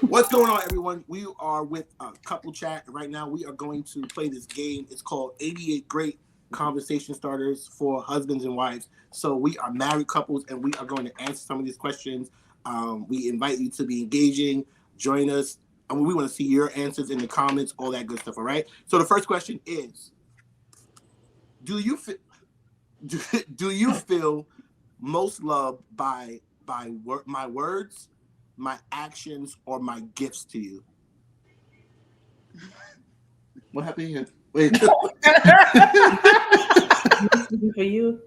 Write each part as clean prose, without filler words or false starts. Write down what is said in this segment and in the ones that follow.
What's going on, everyone? We are with Couple Chat. Right now, we are going to play this game. It's called 88 Great Conversation Starters for Husbands and Wives. So we are married couples, and we are going to answer some of these questions. We invite you to be engaging, join us. I mean, we want to see your answers in the comments, all that good stuff, all right? So the first question is, do you feel most loved by my words, my actions, or my gifts to you? What happened here? Wait. For you.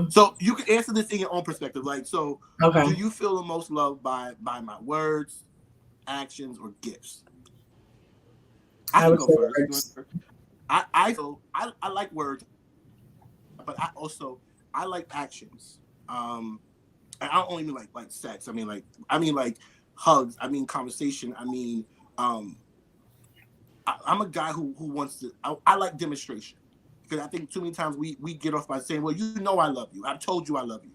So you can answer this in your own perspective. Like, so Okay. do you feel the most loved by my words, actions, or gifts? I can go first. I like words, but I like actions. And I don't only mean like sex. I mean like hugs. I mean conversation. I mean I'm a guy who wants to. I like demonstration, because I think too many times we get off by saying, well, you know I love you. I've told you I love you.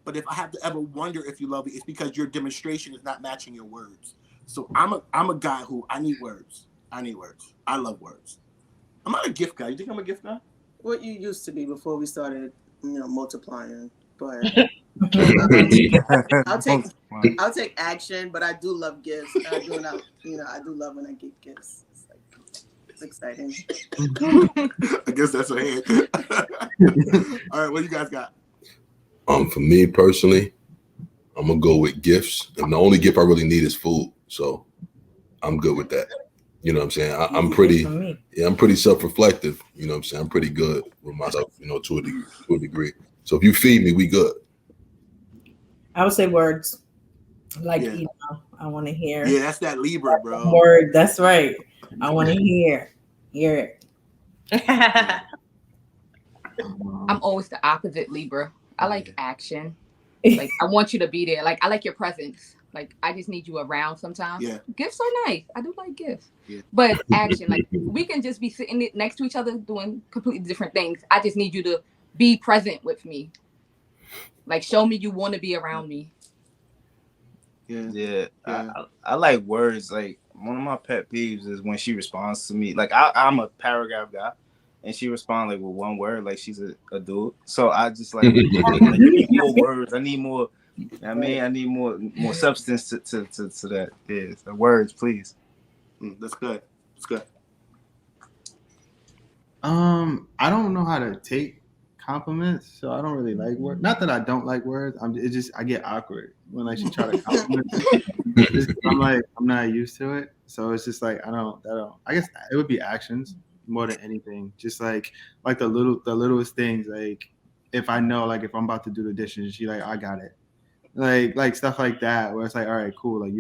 But if I have to ever wonder if you love me, it's because your demonstration is not matching your words. So I'm a guy who I need words. I love words. I'm not a gift guy. You think I'm a gift guy? What you used to be before we started, multiplying. But I'll take action, but I do love gifts. I do love when I get gifts. It's exciting. I guess that's a hand. All right, what you guys got? For me personally, I'm gonna go with gifts, and the only gift I really need is food. So I'm good with that. You know what I'm saying? I'm pretty self-reflective. You know what I'm saying? I'm pretty good with myself, to a degree. So if you feed me, we good. I would say words. I want to hear. Yeah, that's that Libra, bro. Word, that's right. I want to hear it. I'm always the opposite Libra. I like action. Like, I want you to be there. Like, I like your presence. Like, I just need you around sometimes. Yeah. Gifts are nice. I do like gifts. Yeah. But action, like, we can just be sitting next to each other doing completely different things. I just need you to be present with me. Like, show me you want to be around me. Yeah. I like words. Like, one of my pet peeves is when she responds to me. Like, I'm a paragraph guy, and she responds like with one word, like she's a dude. So I just like, I need more words. I need more. I need more substance to that. Yeah, the words, please. That's good. That's good. I don't know how to take compliments, so I don't really like words. Not that I don't like words. I get awkward when she try to compliment me. I'm not used to it, so it's just like I don't. I guess it would be actions more than anything. Just like the littlest things. Like if I know, like if I'm about to do the dishes, she like I got it. Like stuff like that, where it's like, all right, cool. Like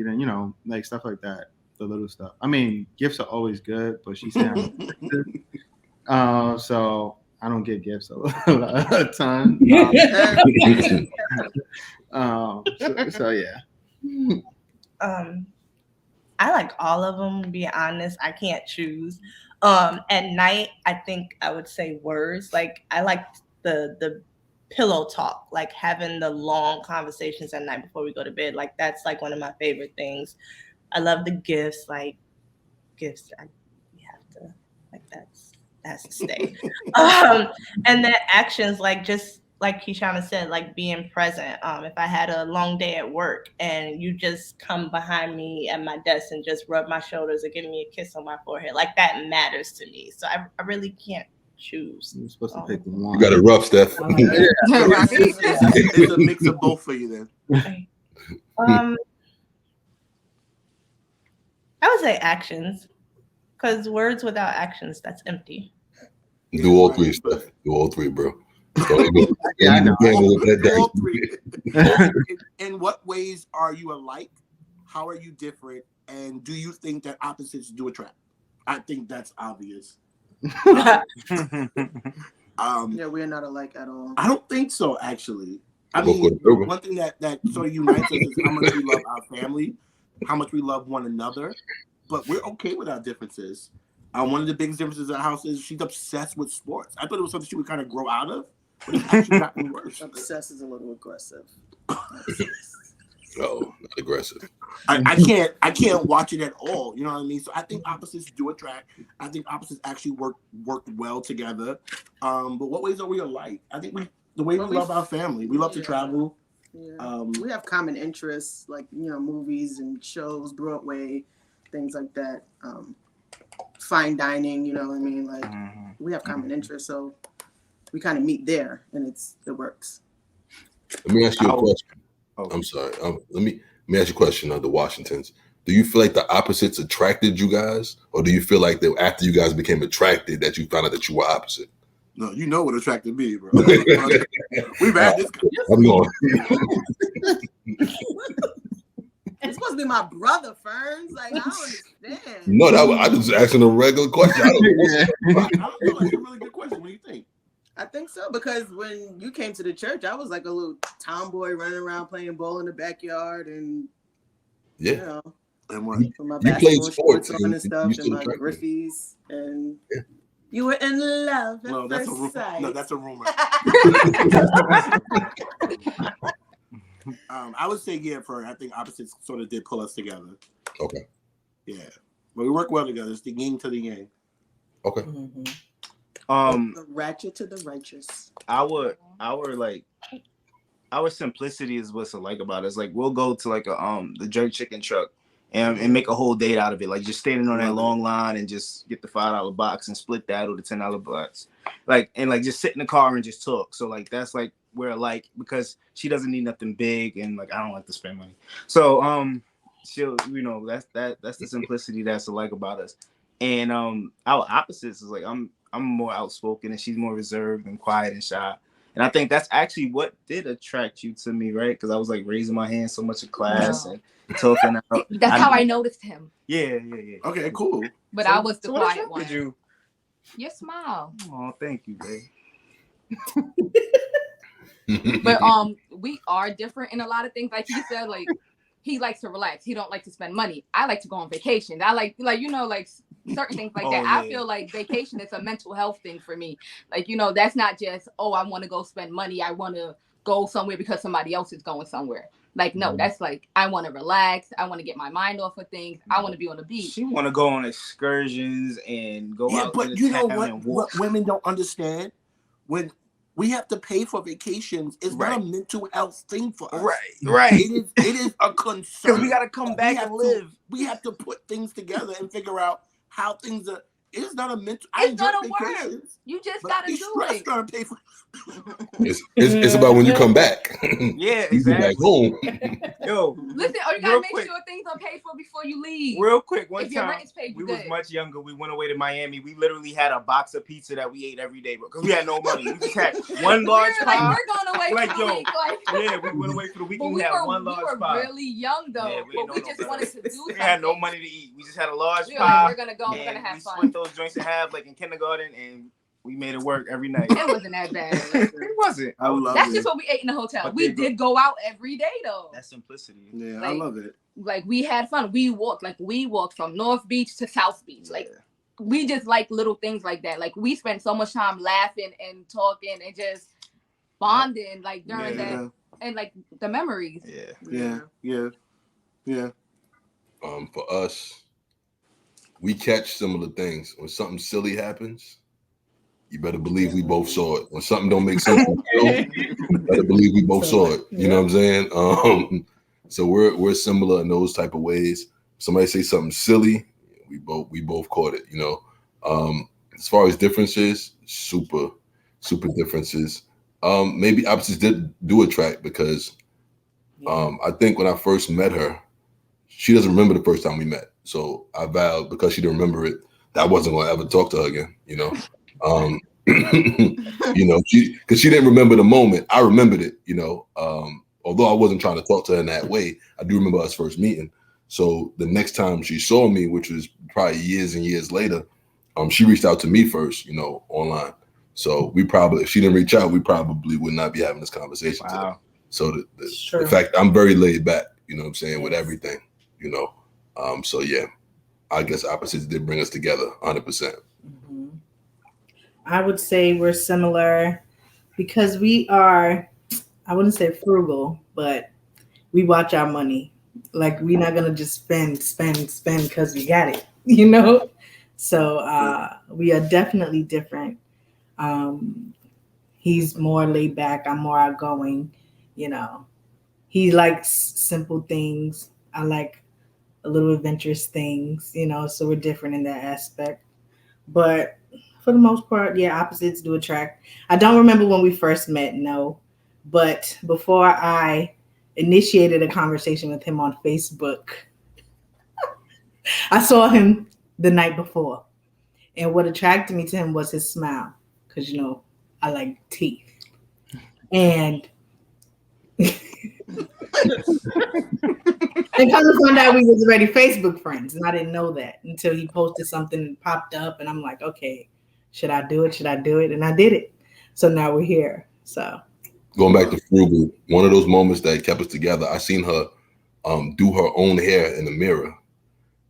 like stuff like that. The little stuff. I mean, gifts are always good, but she's saying, so I don't get gifts a ton. So yeah. I like all of them, to be honest. I can't choose. At night, I think I would say words. Like I like the pillow talk, like having the long conversations at night before we go to bed. Like that's like one of my favorite things. I love the gifts. Like gifts, we have to like that's a stay. And then actions, like just like Kishana said, like being present. If I had a long day at work and you just come behind me at my desk and just rub my shoulders or give me a kiss on my forehead, like that matters to me. So I really can't choose. You're supposed to pick one. You got it rough, Steph. It's a mix of both for you then. I would say actions, because words without actions, that's empty. Do all three, Steph. Do all three, bro. I know. All three. In what ways are you alike? How are you different? And do you think that opposites do attract? I think that's obvious. Yeah, we're not alike at all. I don't think so, actually. I mean, one thing that sort of unites us is how much we love our family, how much we love one another, but we're okay with our differences. One of the biggest differences in our house is she's obsessed with sports. I thought it was something she would kind of grow out of, but it's actually gotten worse. Obsessed is a little aggressive. Oh, not aggressive. I can't watch it at all. You know what I mean? So I think opposites do attract. I think opposites actually work well together. But what ways are we alike? I think the way we love our family. We love to travel. Yeah. We have common interests, like movies and shows, Broadway, things like that. Fine dining. You know what I mean? Like we have common interests, so we kind of meet there, and it works. Let me ask you a question. I'm sorry. Let me ask you a question of the Washingtons. Do you feel like the opposites attracted you guys, or do you feel like that after you guys became attracted that you found out that you were opposite? No, you know what attracted me, bro. We've had this. I'm going. It's supposed to be my brother, Ferns. Like I don't understand. No, I was asking a regular question. I don't know. It's a really good question. What do you think? I think so, because when you came to the church, I was like a little tomboy running around playing ball in the backyard, and and with my you played sports sports on and stuff, and my attracted. Griffies, and you were in love at first sight. No, that's a rumor. I would say I think opposites sort of did pull us together. Okay. Yeah, but we work well together. It's the yin to the yang. Okay. The ratchet to the righteous. Our simplicity is what's I like about us. Like we'll go to like the jerk chicken truck and make a whole date out of it. Like just standing on that long line and just get the $5 box and split that or the $10 box. Like and like just sit in the car and just talk. So like that's like we're alike because she doesn't need nothing big and like I don't like to spend money. So she'll that's the simplicity that's alike about us. And our opposites is like I'm more outspoken and she's more reserved and quiet and shy. And I think that's actually what did attract you to me, right? Because I was like raising my hand so much in class and talking out. That's how I noticed him. Yeah. Okay, cool. But I was the quiet one. You? Your smile. Oh, thank you, babe. But we are different in a lot of things. Like he said, like he likes to relax. He don't like to spend money. I like to go on vacation. I like certain things like that. I feel like vacation is a mental health thing for me. Like, that's not just, I want to go spend money. I want to go somewhere because somebody else is going somewhere. Like, no, that's like, I want to relax. I want to get my mind off of things. I want to be on the beach. She want to go on excursions and go out. But you know what women don't understand? When we have to pay for vacations, it's not a mental health thing for us. Right. It is a concern. Because we got to come back and live. We have to put things together and figure out how things are. It's not a mental. It's not a word. You just got to do it. Trying to pay for. It's about when you come back. Yeah, exactly. Back home. Yo, listen, you gotta make sure things are paid for before you leave. Real quick, one if your time rent is paid, we was much younger. We went away to Miami. We literally had a box of pizza that we ate every day because we had no money. We just had one large pie. We're going away for the week. We went away for the week and we had one large pie. We were really young though, but we just wanted to do something. We had no money to eat. We just had a large pie. We're gonna go. We're gonna have fun. We split those joints in half like in kindergarten and we made it work every night. It wasn't that bad. It wasn't. That's just what we ate in the hotel. But we did go out every day though. That's simplicity. Yeah, I love it. Like we had fun. We walked from North Beach to South Beach. Like we just like little things like that. Like we spent so much time laughing and talking and just bonding like during that and like the memories. Yeah. For us, we catch similar things. When something silly happens, you better believe we both saw it. When something don't make sense, you better believe we both saw it. You know what I'm saying? So we're similar in those type of ways. Somebody say something silly, we both caught it. As far as differences, super differences. Maybe opposites do attract because I think when I first met her, she doesn't remember the first time we met. So I vowed because she didn't remember it, that I wasn't going to ever talk to her again, because she didn't remember the moment. I remembered it, although I wasn't trying to talk to her in that way. I do remember us first meeting. So the next time she saw me, which was probably years and years later, she reached out to me first, online. So if she didn't reach out, we probably would not be having this conversation today. So the fact I'm very laid back, with everything, So yeah. I guess opposites did bring us together 100%. Mm-hmm. I would say we're similar because we are, I wouldn't say frugal, but we watch our money. Like we're not gonna just spend because we got it, you know. So we are definitely different. He's more laid back. I'm more outgoing. You know, he likes simple things. I like a little adventurous things. You know, so we're different in that aspect. But for the most part, yeah, opposites do attract. I don't remember when we first met, no, but before I initiated a conversation with him on Facebook, I saw him the night before. And what attracted me to him was his smile. Because, you know, I like teeth. And I kind of found out we was already Facebook friends. And I didn't know that until he posted something and popped up. And I'm like, okay, should I do it? Should I do it? And I did it. So now we're here. So going back to frugal, one of those moments that kept us together, I seen her do her own hair in the mirror.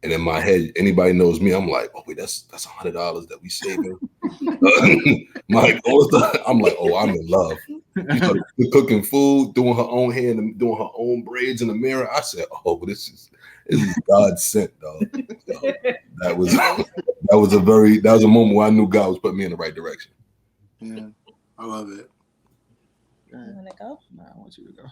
And in my head, anybody knows me, I'm like, oh wait, that's $100 that we saving. I'm like, oh, I'm in love. She started cooking food, doing her own hair and doing her own braids in the mirror. I said, oh, this is God sent, dog. So that was a moment where I knew God was putting me in the right direction. Yeah, I love it. You want to go? No, I want you to go.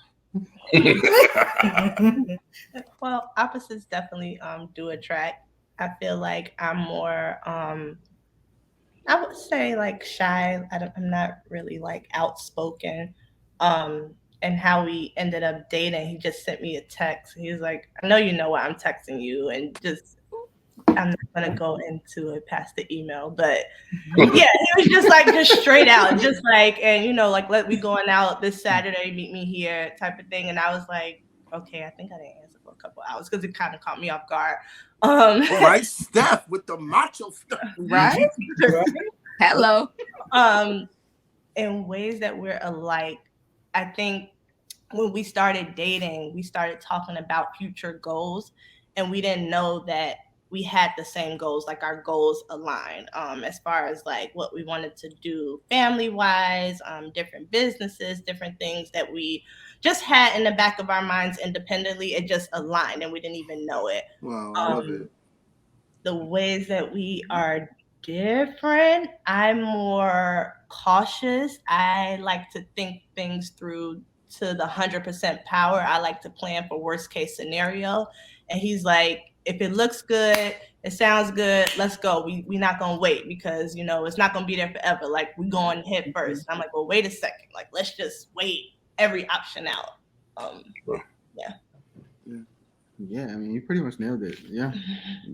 Well, opposites definitely do attract. I feel like I'm more I would say like shy. I'm not really like outspoken. And how we ended up dating, he just sent me a text. He was like, I know you know why I'm texting you, and just I'm not gonna go into it past the email, but yeah, he was just like just straight out, just like, and you know, like let me going out this Saturday, meet me here, type of thing. And I was like, okay, I think I didn't answer for a couple hours because it kind of caught me off guard. Right, Steph with the macho stuff. Right? Hello. In ways that we're alike, I think when we started dating, we started talking about future goals, and we didn't know that we had the same goals, like our goals aligned, as far as like what we wanted to do family wise, different businesses, different things that we just had in the back of our minds independently. It just aligned and we didn't even know it. Wow, I love it. The ways that we are different, I'm more cautious. I like to think things through to the 100% power. I like to plan for worst case scenario. And he's like, if it looks good, it sounds good, let's go. We not gonna wait because you know it's not gonna be there forever. Like we going head first. And I'm like, well, wait a second. Like let's just wait every option out. Yeah. Yeah, I mean, you pretty much nailed it. Yeah,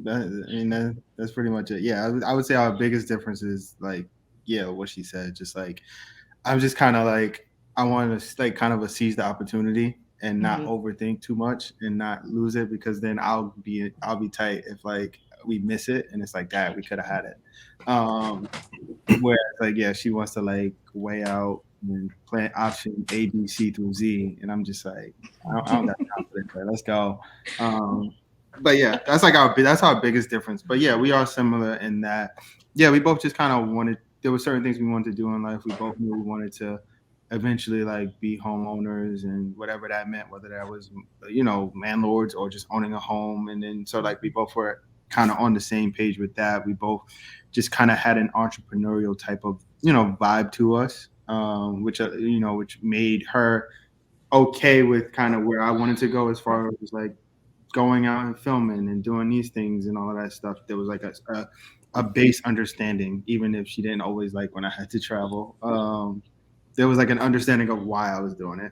that's pretty much it. Yeah, I would say our biggest difference is like, yeah, what she said. Just like, I'm just kind of like, I want to like kind of seize the opportunity and not overthink too much and not lose it, because then I'll be tight if like we miss it and it's like that we could have had it. Whereas like, yeah, she wants to like weigh out and plan option A, B, C through Z, and I'm just like, I don't got confidence. But let's go. But yeah, that's our biggest difference. But yeah, we are similar in that. Yeah, we both just kind of wanted. There were certain things we wanted to do in life. We both knew we wanted to eventually like be homeowners and whatever that meant, whether that was landlords or just owning a home. And then so like we both were kind of on the same page with that. We both just kind of had an entrepreneurial type of vibe to us, which made her okay with kind of where I wanted to go as far as like going out and filming and doing these things and all of that stuff. There was like a base understanding, even if she didn't always like when I had to travel. There was like an understanding of why I was doing it,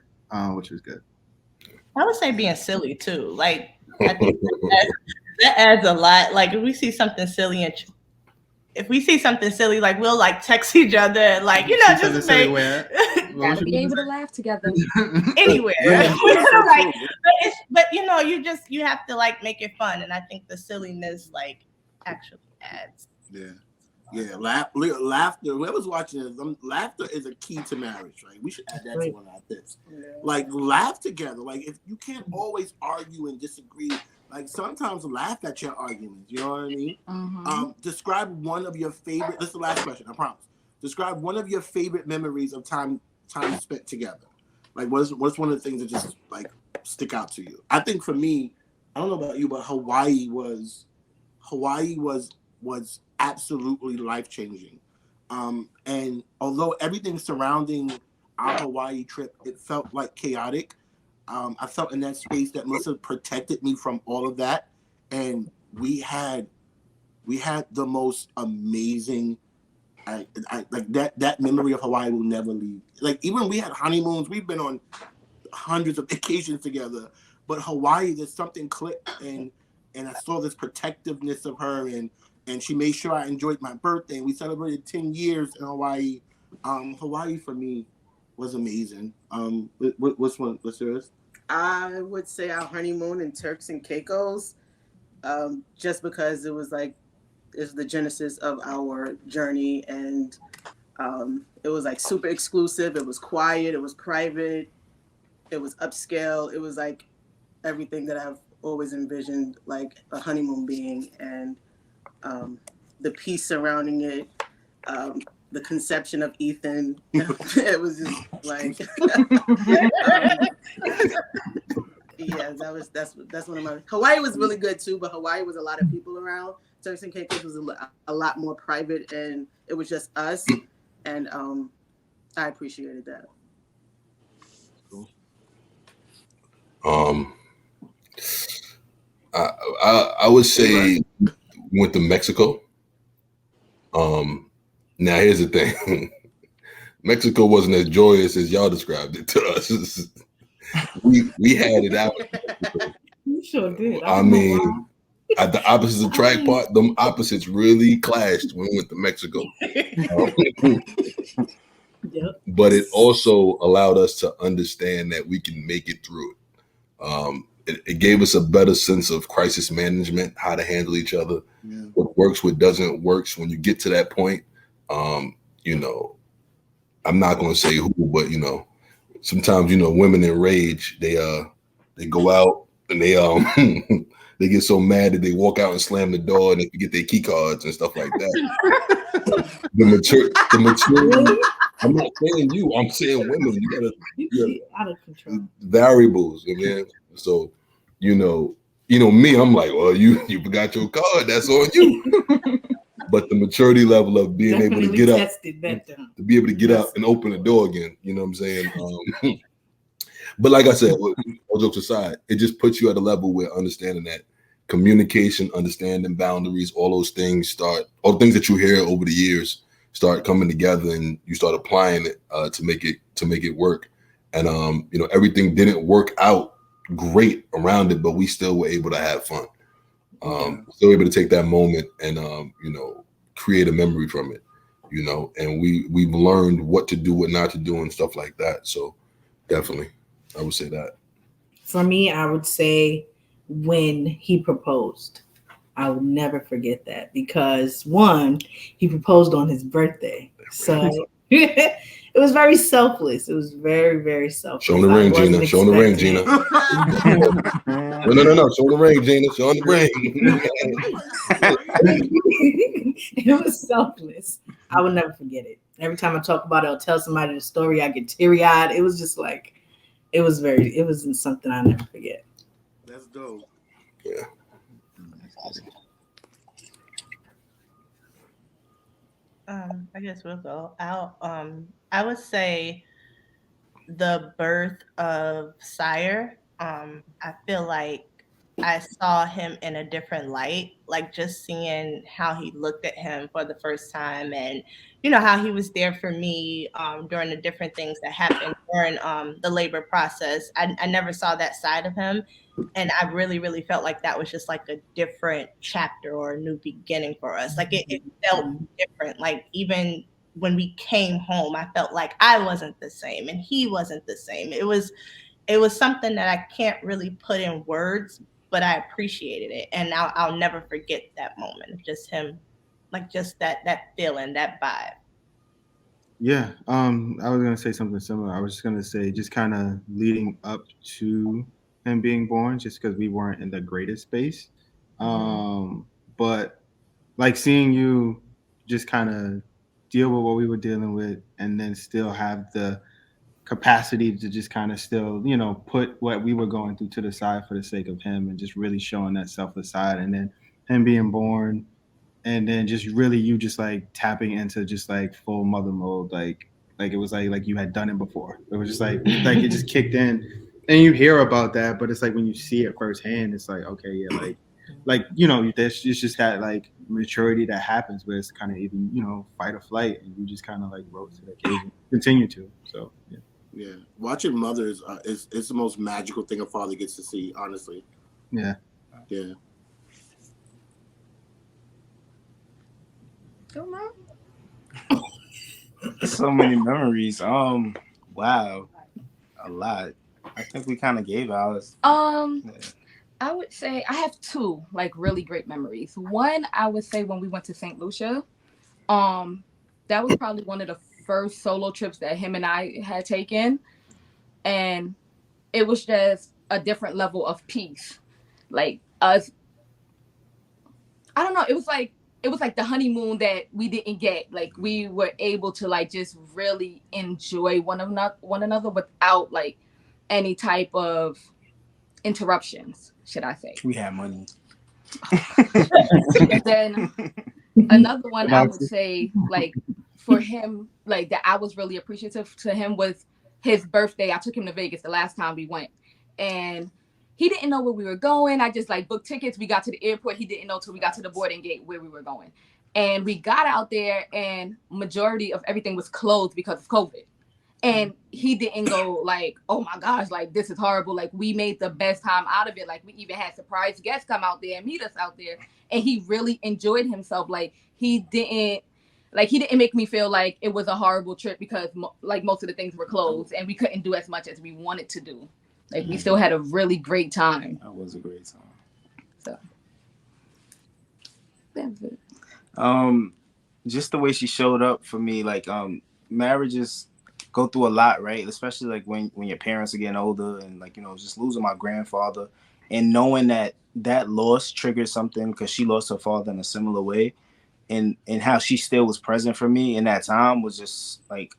which was good. I would say being silly too. Like I think that adds a lot. Like if we see something silly like we'll like text each other, like just make gotta be able to laugh together anywhere. Yeah. Like, but you have to like make it fun, and I think the silliness like actually adds. Yeah, laughter. Whoever's watching this, laughter is a key to marriage, right? We should add that to one of our tips. Like laugh together. Like if you can't always argue and disagree, like sometimes laugh at your arguments. You know what I mean? Mm-hmm. Describe one of your favorite. This is the last question. I promise. Describe one of your favorite memories of time spent together. Like, what's one of the things that just like stick out to you? I think for me, I don't know about you, but Hawaii was absolutely life changing. And although everything surrounding our Hawaii trip, it felt like chaotic. I felt in that space that Melissa protected me from all of that, and we had the most amazing. I like that memory of Hawaii will never leave. Like even we had honeymoons. We've been on hundreds of vacations together, but Hawaii, there's something clicked, and I saw this protectiveness of her, and she made sure I enjoyed my birthday. And we celebrated 10 years in Hawaii. Hawaii for me was amazing. What's yours? I would say our honeymoon in Turks and Caicos, just because it was like it's the genesis of our journey, and it was like super exclusive. It was quiet. It was private. It was upscale. It was like everything that I've always envisioned like a honeymoon being, and the peace surrounding it, the conception of Ethan. It was just like, yeah, that's one of my. Hawaii was really good too, but Hawaii was a lot of people around. Turks and Caicos was a lot more private, and it was just us, and I appreciated that. I would say went to Mexico. Now here's the thing. Mexico wasn't as joyous as y'all described it to us. we had it out. You sure did. I mean, at the opposites attract part, them opposites really clashed when we went to Mexico. Yep. But it also allowed us to understand that we can make it through it. It gave us a better sense of crisis management, how to handle each other, what works, what doesn't work. When you get to that point, you know, I'm not going to say who, but you know, sometimes women in rage, they go out and they they get so mad that they walk out and slam the door and they forget their key cards and stuff like that. the maturity. I'm not saying you. I'm saying women. You gotta out of control. Variables, man. So, me. I'm like, well, you forgot your card. That's on you. But the maturity level of being Definitely able to get up, to be able to get up and open the door again. You know what I'm saying? But like I said, all jokes aside, it just puts you at a level where understanding that communication, understanding boundaries, all those things all the things that you hear over the years start coming together, and you start applying it to make it work. And everything didn't work out great around it, but we still were able to have fun. Still able to take that moment and create a memory from it. And we've learned what to do, what not to do, and stuff like that. So definitely, I would say that. For me, I would say when he proposed. I will never forget that because one, he proposed on his birthday. So it was very selfless. It was very, very selfless. Show him the ring, Gina. Show him the ring, Gina. No. Show him the ring, Gina. Show him the ring. It was selfless. I will never forget it. Every time I talk about it, I'll tell somebody the story. I get teary-eyed. It was just like, it was something I'll never forget. That's dope. Yeah. I guess we'll go out. I would say the birth of Sire. I feel like I saw him in a different light, like just seeing how he looked at him for the first time, and how he was there for me during the different things that happened during the labor process. I never saw that side of him. And I really, really felt like that was just like a different chapter or a new beginning for us. Like it felt different. Like even when we came home, I felt like I wasn't the same and he wasn't the same. It was something that I can't really put in words, but I appreciated it. And I'll never forget that moment of just him, like just that feeling, that vibe. Yeah. I was going to say something similar. I was just going to say, just kind of leading up to him being born, just because we weren't in the greatest space. But like seeing you just kind of deal with what we were dealing with, and then still have the capacity to just kind of still, put what we were going through to the side for the sake of him, and just really showing that selfless side, and then him being born, and then just really you just like tapping into just like full mother mode, like it was like you had done it before. It was just like it just kicked in, and you hear about that, but it's like when you see it firsthand, it's like, okay, yeah, there's it's just that like maturity that happens where it's kind of even fight or flight, and you just kind of like rose to the occasion, continue to. So yeah. Yeah, watching mothers is the most magical thing a father gets to see. Honestly. Yeah. Yeah. Come on. So many memories. Wow, a lot. I think we kind of gave ours. I would say I have two like really great memories. One, I would say when we went to St. Lucia. That was probably one of the first solo trips that him and I had taken, and it was just a different level of peace. Like us, I don't know. It was like the honeymoon that we didn't get. Like we were able to like just really enjoy one another without like any type of interruptions, should I say. We had money. And then another one I would say, like for him, like that I was really appreciative to him was his birthday. I took him to Vegas the last time we went, and he didn't know where we were going. I just like booked tickets. We got to the airport. He didn't know till we got to the boarding gate where we were going, and we got out there, and majority of everything was closed because of COVID. And he didn't go like, oh my gosh, like this is horrible. Like we made the best time out of it. Like we even had surprise guests come out there and meet us out there. And he really enjoyed himself. Like he didn't make me feel like it was a horrible trip because like most of the things were closed and we couldn't do as much as we wanted to do. Like we still had a really great time. That was a great time. So that's it. Just the way she showed up for me, like marriages go through a lot, right? Especially like when your parents are getting older, and like just losing my grandfather, and knowing that loss triggered something because she lost her father in a similar way, and how she still was present for me in that time was just like,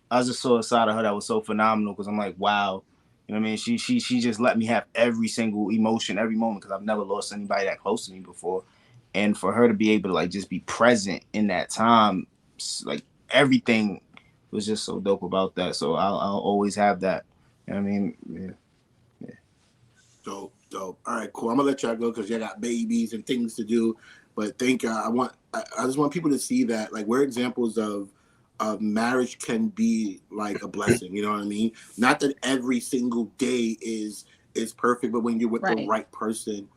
I just saw a side of her that was so phenomenal, because I'm like, wow, you know what I mean? She just let me have every single emotion, every moment, because I've never lost anybody that close to me before, and for her to be able to like just be present in that time, like everything was just so dope about that. So I'll always have that. You know what I mean? Yeah. Dope. All right, cool. I'm gonna let y'all go because y'all got babies and things to do. But thank y'all. I just want people to see that like we're examples of marriage can be like a blessing. You know what I mean? Not that every single day is perfect, but when you're with the right person,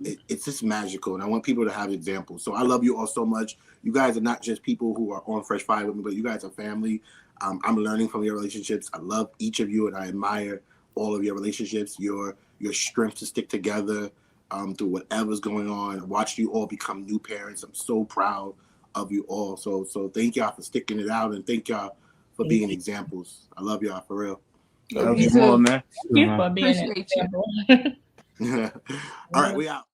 it's just magical. And I want people to have examples. So I love you all so much. You guys are not just people who are on Fresh Fire with me, but you guys are family. I'm learning from your relationships. I love each of you, and I admire all of your relationships, your strength to stick together through whatever's going on. Watch you all become new parents. I'm so proud of you all. So thank y'all for sticking it out, and thank y'all for being examples. I love y'all for real. Love you more, man. Thank you for being an example. All right, we out.